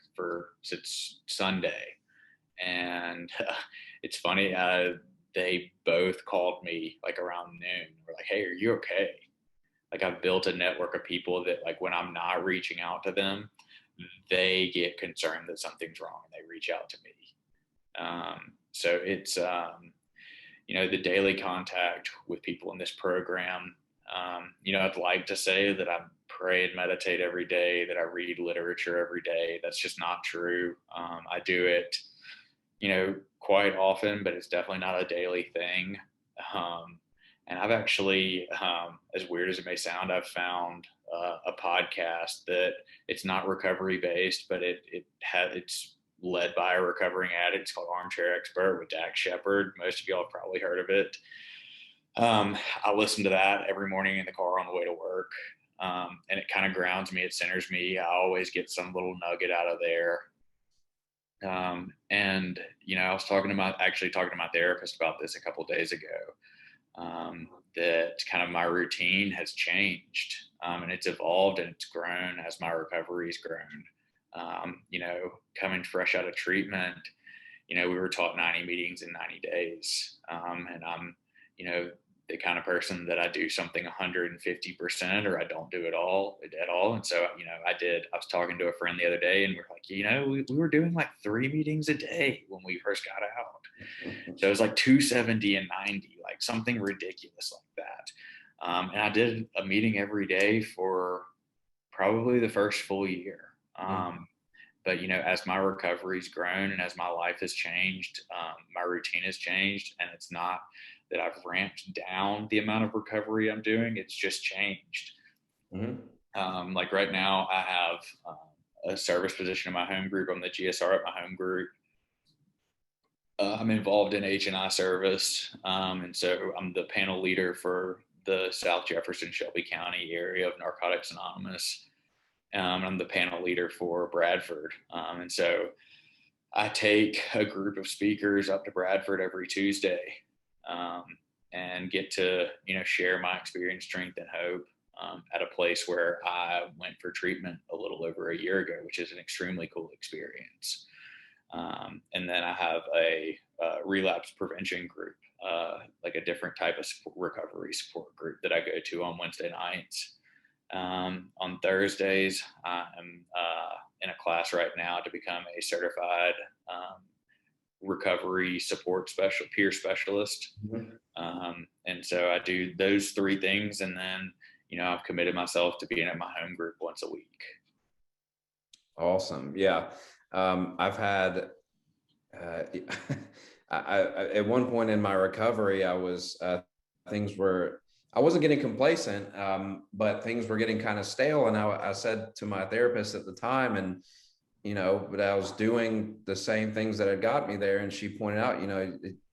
since Sunday. And it's funny, they both called me like around noon. We're like, hey, are you okay? Like I've built a network of people that like when I'm not reaching out to them, they get concerned that something's wrong and they reach out to me. So it's, the daily contact with people in this program. I'd like to say that I pray and meditate every day, that I read literature every day. That's just not true. I do it, quite often, but it's definitely not a daily thing. And I've actually, as weird as it may sound, I've found a podcast that it's not recovery based, but it's led by a recovering addict. It's called Armchair Expert with Dax Shepard. Most of y'all have probably heard of it. I listen to that every morning in the car on the way to work. And it kind of grounds me. It centers me. I always get some little nugget out of there. I was talking to my therapist about this a couple of days ago. That kind of my routine has changed, and it's evolved and it's grown as my recovery's grown. Coming fresh out of treatment, we were taught 90 meetings in 90 days. And I'm, the kind of person that I do something 150% or I don't do it all at all. And so, I was talking to a friend the other day and we're like, we were doing like 3 meetings a day when we first got out. So it was like 270 and 90, like something ridiculous like that. And I did a meeting every day for probably the first full year. But, as my recovery's grown and as my life has changed, my routine has changed, and it's not that I've ramped down the amount of recovery I'm doing. It's just changed. Mm-hmm. Like right now I have a service position in my home group. I'm the GSR at my home group. I'm involved in H&I service. And so I'm the panel leader for the South Jefferson, Shelby County area of Narcotics Anonymous. I'm the panel leader for Bradford. And so I take a group of speakers up to Bradford every Tuesday and get to, share my experience, strength, and hope at a place where I went for treatment a little over a year ago, which is an extremely cool experience. And then I have a relapse prevention group, like a different type of recovery support group that I go to on Wednesday nights. On Thursdays, I'm in a class right now to become a certified recovery support peer specialist. Mm-hmm. And so I do those 3 things. And then, I've committed myself to being at my home group once a week. Awesome. Yeah. I've had, I at one point in my recovery, I was, I wasn't getting complacent, but things were getting kind of stale. And I said to my therapist at the time, and, but I was doing the same things that had got me there. And she pointed out,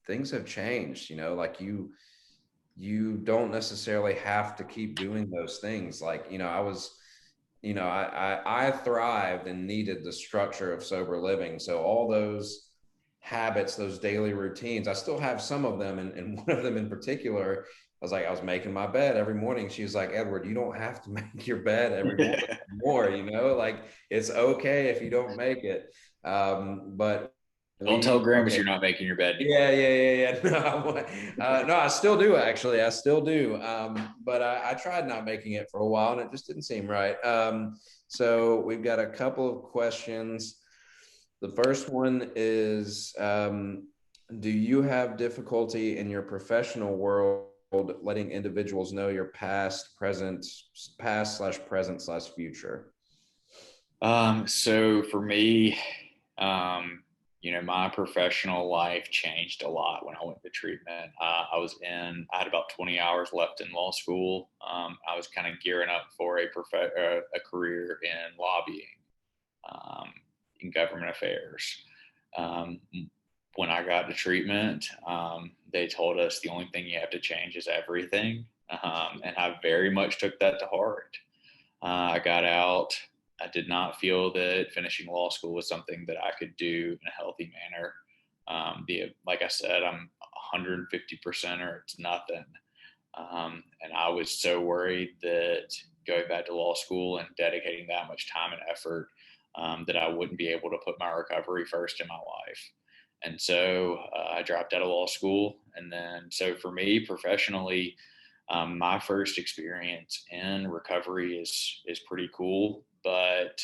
things have changed, like you don't necessarily have to keep doing those things. Like, I was, I thrived and needed the structure of sober living. So all those habits, those daily routines, I still have some of them. And one of them in particular, I was making my bed every morning. She was like, Edward, you don't have to make your bed every morning anymore, like it's okay if you don't make it. But Don't tell Grandma Okay. you're not making your bed anymore. Yeah. No, I still do, actually. I still do. But I tried not making it for a while and it just didn't seem right. So we've got a couple of questions. The first one is, do you have difficulty in your professional world letting individuals know your past slash present slash future? So for me, my professional life changed a lot when I went to treatment. I had about 20 hours left in law school. I was kind of gearing up for a career in lobbying, in government affairs. Um, when I got to treatment, they told us the only thing you have to change is everything. And I very much took that to heart. I got out. I did not feel that finishing law school was something that I could do in a healthy manner. Like I said, I'm 150% or it's nothing. And I was so worried that going back to law school and dedicating that much time and effort, that I wouldn't be able to put my recovery first in my life. And so I dropped out of law school. And then, so for me professionally, my first experience in recovery is pretty cool, but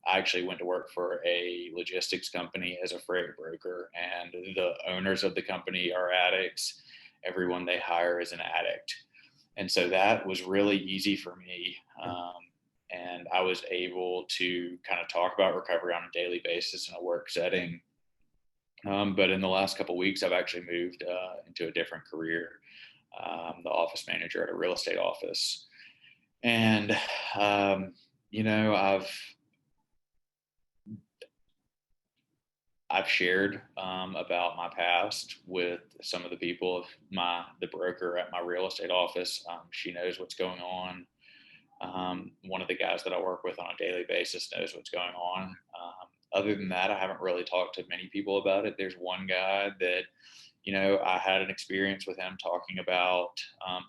I actually went to work for a logistics company as a freight broker, and the owners of the company are addicts. Everyone they hire is an addict, and so that was really easy for me. And I was able to kind of talk about recovery on a daily basis in a work setting. But in the last couple of weeks, I've actually moved into a different career, the office manager at a real estate office. And, you know, I've shared about my past with some of the people of the broker at my real estate office. She knows what's going on. One of the guys that I work with on a daily basis knows what's going on. Other than that, I haven't really talked to many people about it. There's one guy that, I had an experience with him talking about,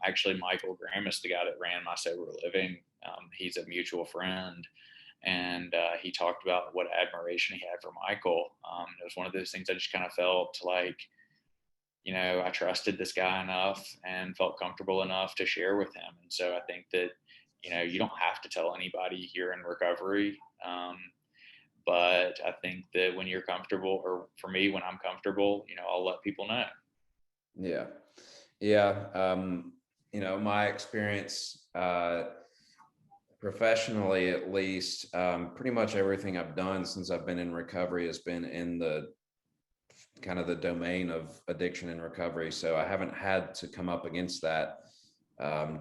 actually Michael Gramus, the guy that ran my sober living. He's a mutual friend. And he talked about what admiration he had for Michael. It was one of those things I just kind of felt like, I trusted this guy enough and felt comfortable enough to share with him. And so I think that, you don't have to tell anybody you're in recovery. But I think that when you're comfortable, or for me, when I'm comfortable, I'll let people know. Yeah. Yeah. My experience, professionally, at least, pretty much everything I've done since I've been in recovery has been in the kind of the domain of addiction and recovery. So I haven't had to come up against that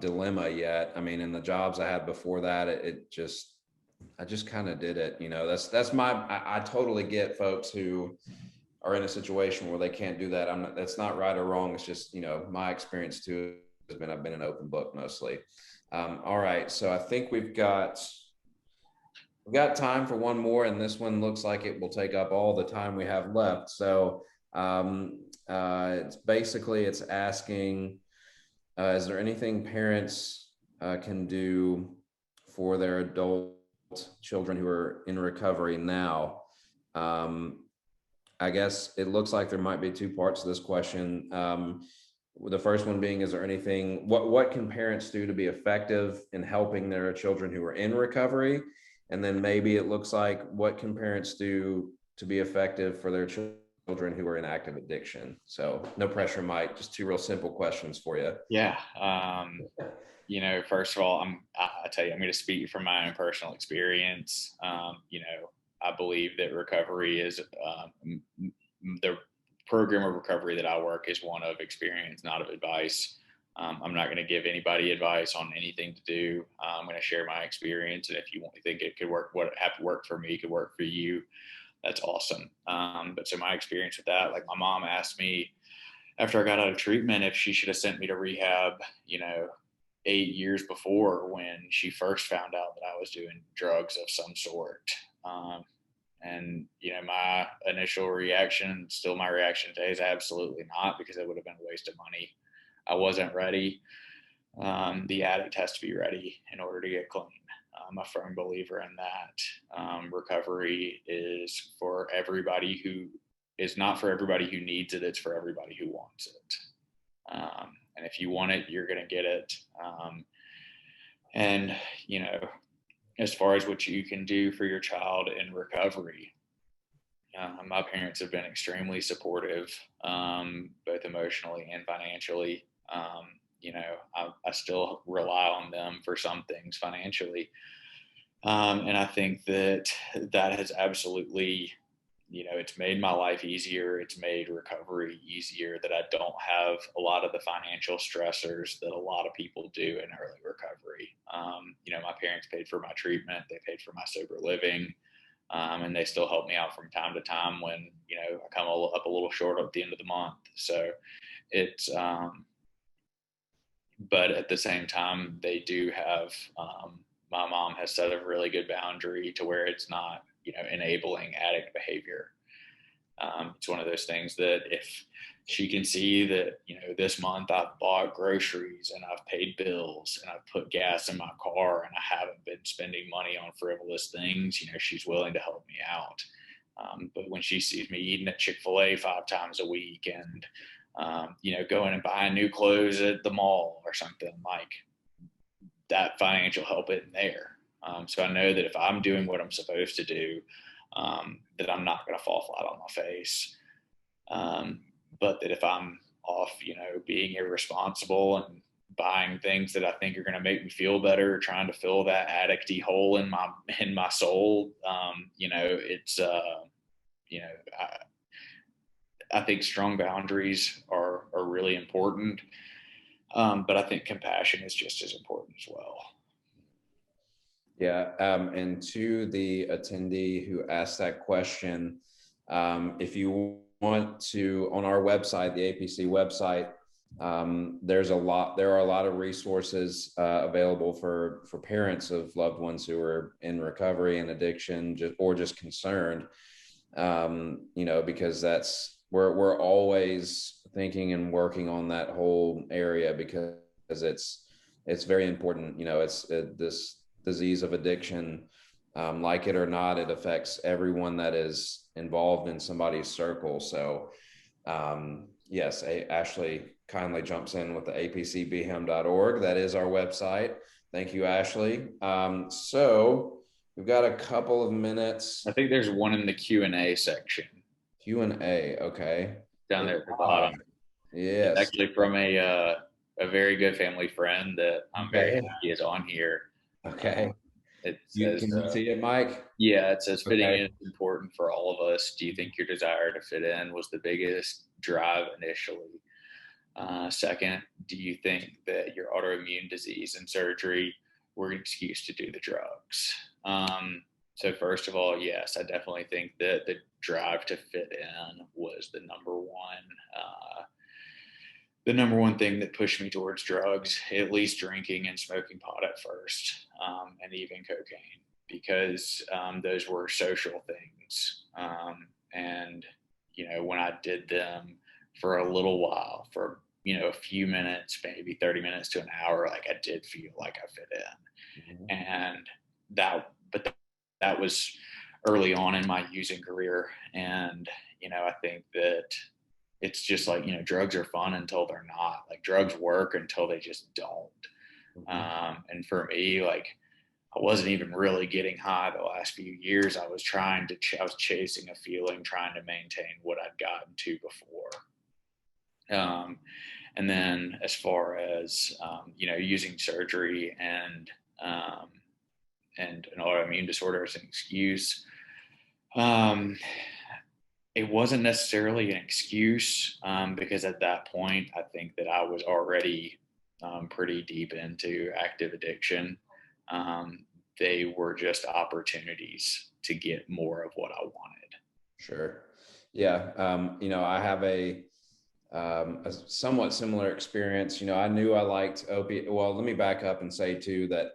dilemma yet. I mean, in the jobs I had before that, I just kind of did it. I totally get folks who are in a situation where they can't do that. That's not right or wrong. It's just, my experience too has been, I've been an open book mostly. All right. So I think we've got time for one more, and this one looks like it will take up all the time we have left. So it's asking, is there anything parents can do for their adult children who are in recovery now? I guess it looks like there might be two parts to this question. The first one being, is there anything, what can parents do to be effective in helping their children who are in recovery? And then maybe it looks like, what can parents do to be effective for their children who are in active addiction? So no pressure, Mike, just two real simple questions for you. Yeah. First of all, I tell you, I'm going to speak from my own personal experience. I believe that recovery is, the program of recovery that I work is one of experience, not of advice. I'm not going to give anybody advice on anything to do. I'm going to share my experience. And if you think it could work, what have worked for me could work for you, that's awesome. But so my experience with that, like my mom asked me after I got out of treatment if she should have sent me to rehab, 8 years before, when she first found out that I was doing drugs of some sort. And my initial reaction, still my reaction today, is absolutely not, because it would have been a waste of money. I wasn't ready. The addict has to be ready in order to get clean. I'm a firm believer in that. Recovery is for everybody who is not for everybody who needs it. It's for everybody who wants it. And if you want it, you're going to get it. And, you know, as far as what you can do for your child in recovery, my parents have been extremely supportive, both emotionally and financially. You know, I still rely on them for some things financially. And I think that has absolutely, you know, it's made my life easier. It's made recovery easier, that I don't have a lot of the financial stressors that a lot of people do in early recovery. You know, my parents paid for my treatment. They paid for my sober living. And they still help me out from time to time when, you know, I come up a little short at the end of the month. So it's, but at the same time, they do have, my mom has set a really good boundary to where it's not, you know, enabling addict behavior. It's one of those things that if she can see that, you know, this month I've bought groceries and I've paid bills and I've put gas in my car and I haven't been spending money on frivolous things, you know, she's willing to help me out. But when she sees me eating at Chick-fil-A 5 times a week and, you know, going and buying new clothes at the mall or something, like, that financial help isn't there. So I know that if I'm doing what I'm supposed to do, that I'm not going to fall flat on my face. But that if I'm off, you know, being irresponsible and buying things that I think are going to make me feel better, trying to fill that addicty hole in my soul, you know, it's, you know, I think strong boundaries are really important. But I think compassion is just as important as well. Yeah. And to the attendee who asked that question, if you want to, on our website, the APC website, there are a lot of resources available for parents of loved ones who are in recovery and addiction, or just concerned, you know, because we're always thinking and working on that whole area, because it's very important. You know, this disease of addiction, like it or not, it affects everyone that is involved in somebody's circle. So yes, Ashley kindly jumps in with the apcbhem.org. That is our website. Thank you, Ashley. So we've got a couple of minutes. I think there's one in the Q&A section. Q&A, okay. Down there at the bottom. Yes. It's actually from a very good family friend that I'm very happy is on here. Okay. It says, can you see it, Mike? Yeah, it says fitting in is important for all of us. Do you think your desire to fit in was the biggest drive initially? Second, do you think that your autoimmune disease and surgery were an excuse to do the drugs? So first of all, yes, I definitely think that the drive to fit in was the number one thing that pushed me towards drugs, at least drinking and smoking pot at first, and even cocaine, because those were social things. And, you know, when I did them for a little while, for, you know, a few minutes, maybe 30 minutes to an hour, like, I did feel like I fit in. Mm-hmm. And that was early on in my using career. And, you know, I think that it's just like, you know, drugs are fun until they're not. Like, drugs work until they just don't. Mm-hmm. And for me, like, I wasn't even really getting high the last few years. I was chasing a feeling, trying to maintain what I'd gotten to before. And then as far as, you know, using surgery and an autoimmune disorder as an excuse, it wasn't necessarily an excuse, because at that point, I think that I was already pretty deep into active addiction. They were just opportunities to get more of what I wanted. Sure. Yeah. You know, I have a somewhat similar experience. You know, I knew I liked opiate. Well, let me back up and say too that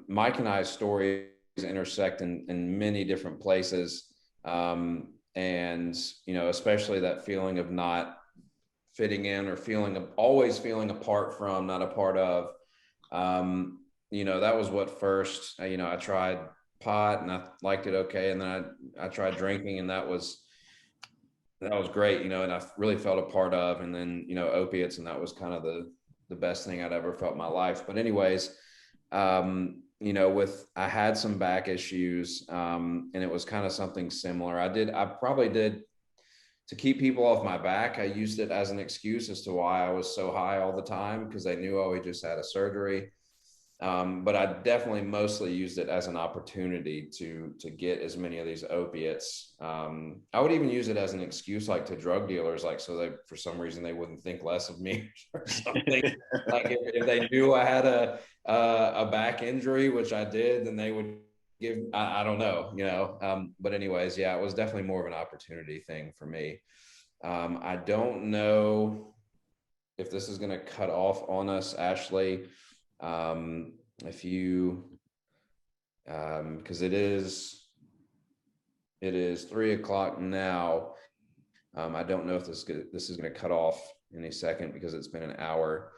Mike and I's stories intersect in many different places. And, you know, especially that feeling of not fitting in, or always feeling apart from, not a part of, you know, that was what first, you know, I tried pot and I liked it. Okay. And then I tried drinking, and that was that was great, and I really felt a part of, and then, opiates, and that was kind of the best thing I'd ever felt in my life. But anyways, I had some back issues, and it was kind of something similar. I probably did to keep people off my back. I used it as an excuse as to why I was so high all the time, because I knew we just had a surgery. But I definitely mostly used it as an opportunity to get as many of these opiates. I would even use it as an excuse, like to drug dealers, like so that for some reason they wouldn't think less of me or something. Like if they knew I had a back injury, which I did, then they would give. I don't know. But anyways, yeah, it was definitely more of an opportunity thing for me. I don't know if this is going to cut off on us, Ashley. If you, because it is 3:00 now. I don't know if this is going to cut off any second because it's been an hour.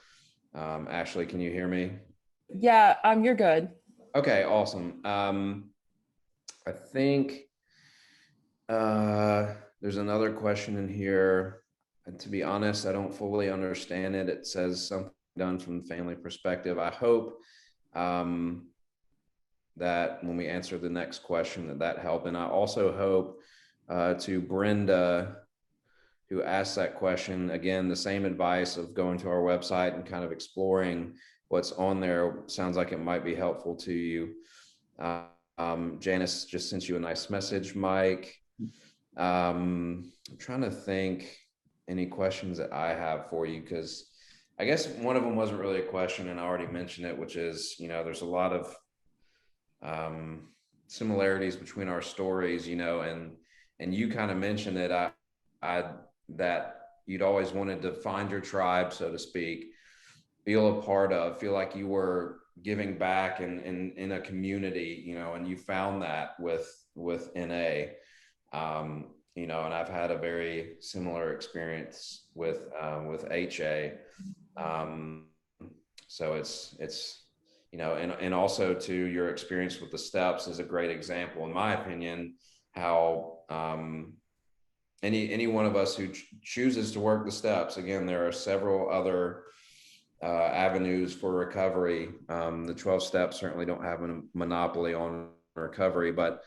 Ashley, can you hear me? Yeah, you're good. Okay, awesome. I think there's another question in here. And to be honest, I don't fully understand it. It says something done from the family perspective. I hope that when we answer the next question that helped. And I also hope to Brenda, who asked that question, again, the same advice of going to our website and kind of exploring what's on there. Sounds like it might be helpful to you. Janice just sent you a nice message, Mike. I'm trying to think any questions that I have for you, because I guess one of them wasn't really a question, and I already mentioned it, which is, there's a lot of similarities between our stories, and you kind of mentioned that that you'd always wanted to find your tribe, so to speak, feel a part of, feel like you were giving back in a community, and you found that with NA. And I've had a very similar experience with HA. So it's and also to your experience with the steps is a great example, in my opinion, how any one of us who chooses to work the steps, again, there are several other avenues for recovery. The 12 steps certainly don't have a monopoly on recovery, but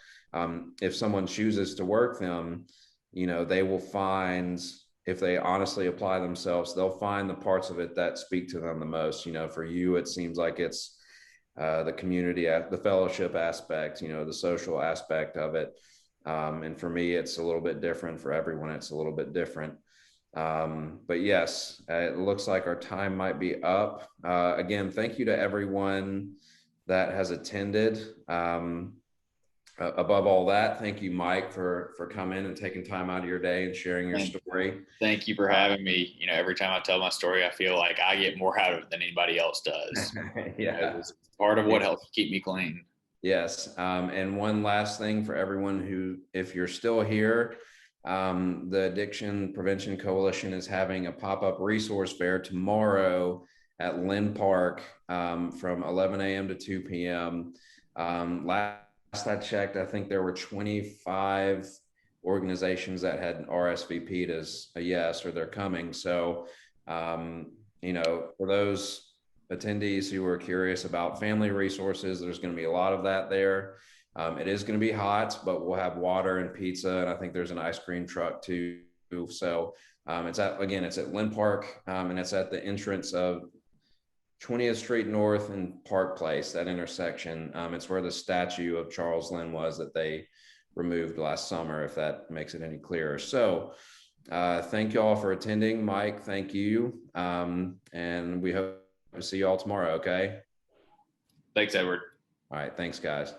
if someone chooses to work them, they will find, if they honestly apply themselves, they'll find the parts of it that speak to them the most. For you, it seems like it's the community, the fellowship aspect, the social aspect of it. And for me, it's a little bit different. For everyone, it's a little bit different. But yes, it looks like our time might be up. Again, thank you to everyone that has attended. Above all that, thank you, Mike, for coming and taking time out of your day and sharing your story. Thank you for having me. Every time I tell my story, I feel like I get more out of it than anybody else does. Yeah, it's part of what helps keep me clean. Yes. And one last thing for everyone who, if you're still here, the Addiction Prevention Coalition is having a pop-up resource fair tomorrow at Lynn Park from 11 a.m. to 2 p.m. Last I checked, I think there were 25 organizations that had RSVP'd as a yes, or they're coming. So, for those attendees who are curious about family resources, there's going to be a lot of that there. It is going to be hot, but we'll have water and pizza, and I think there's an ice cream truck too. So it's at Lynn Park, and it's at the entrance of 20th Street North and Park Place, that intersection. It's where the statue of Charles Lynn was that they removed last summer, if that makes it any clearer. So thank you all for attending. Mike, thank you. And we hope to see you all tomorrow, okay? Thanks, Edward. All right, thanks, guys.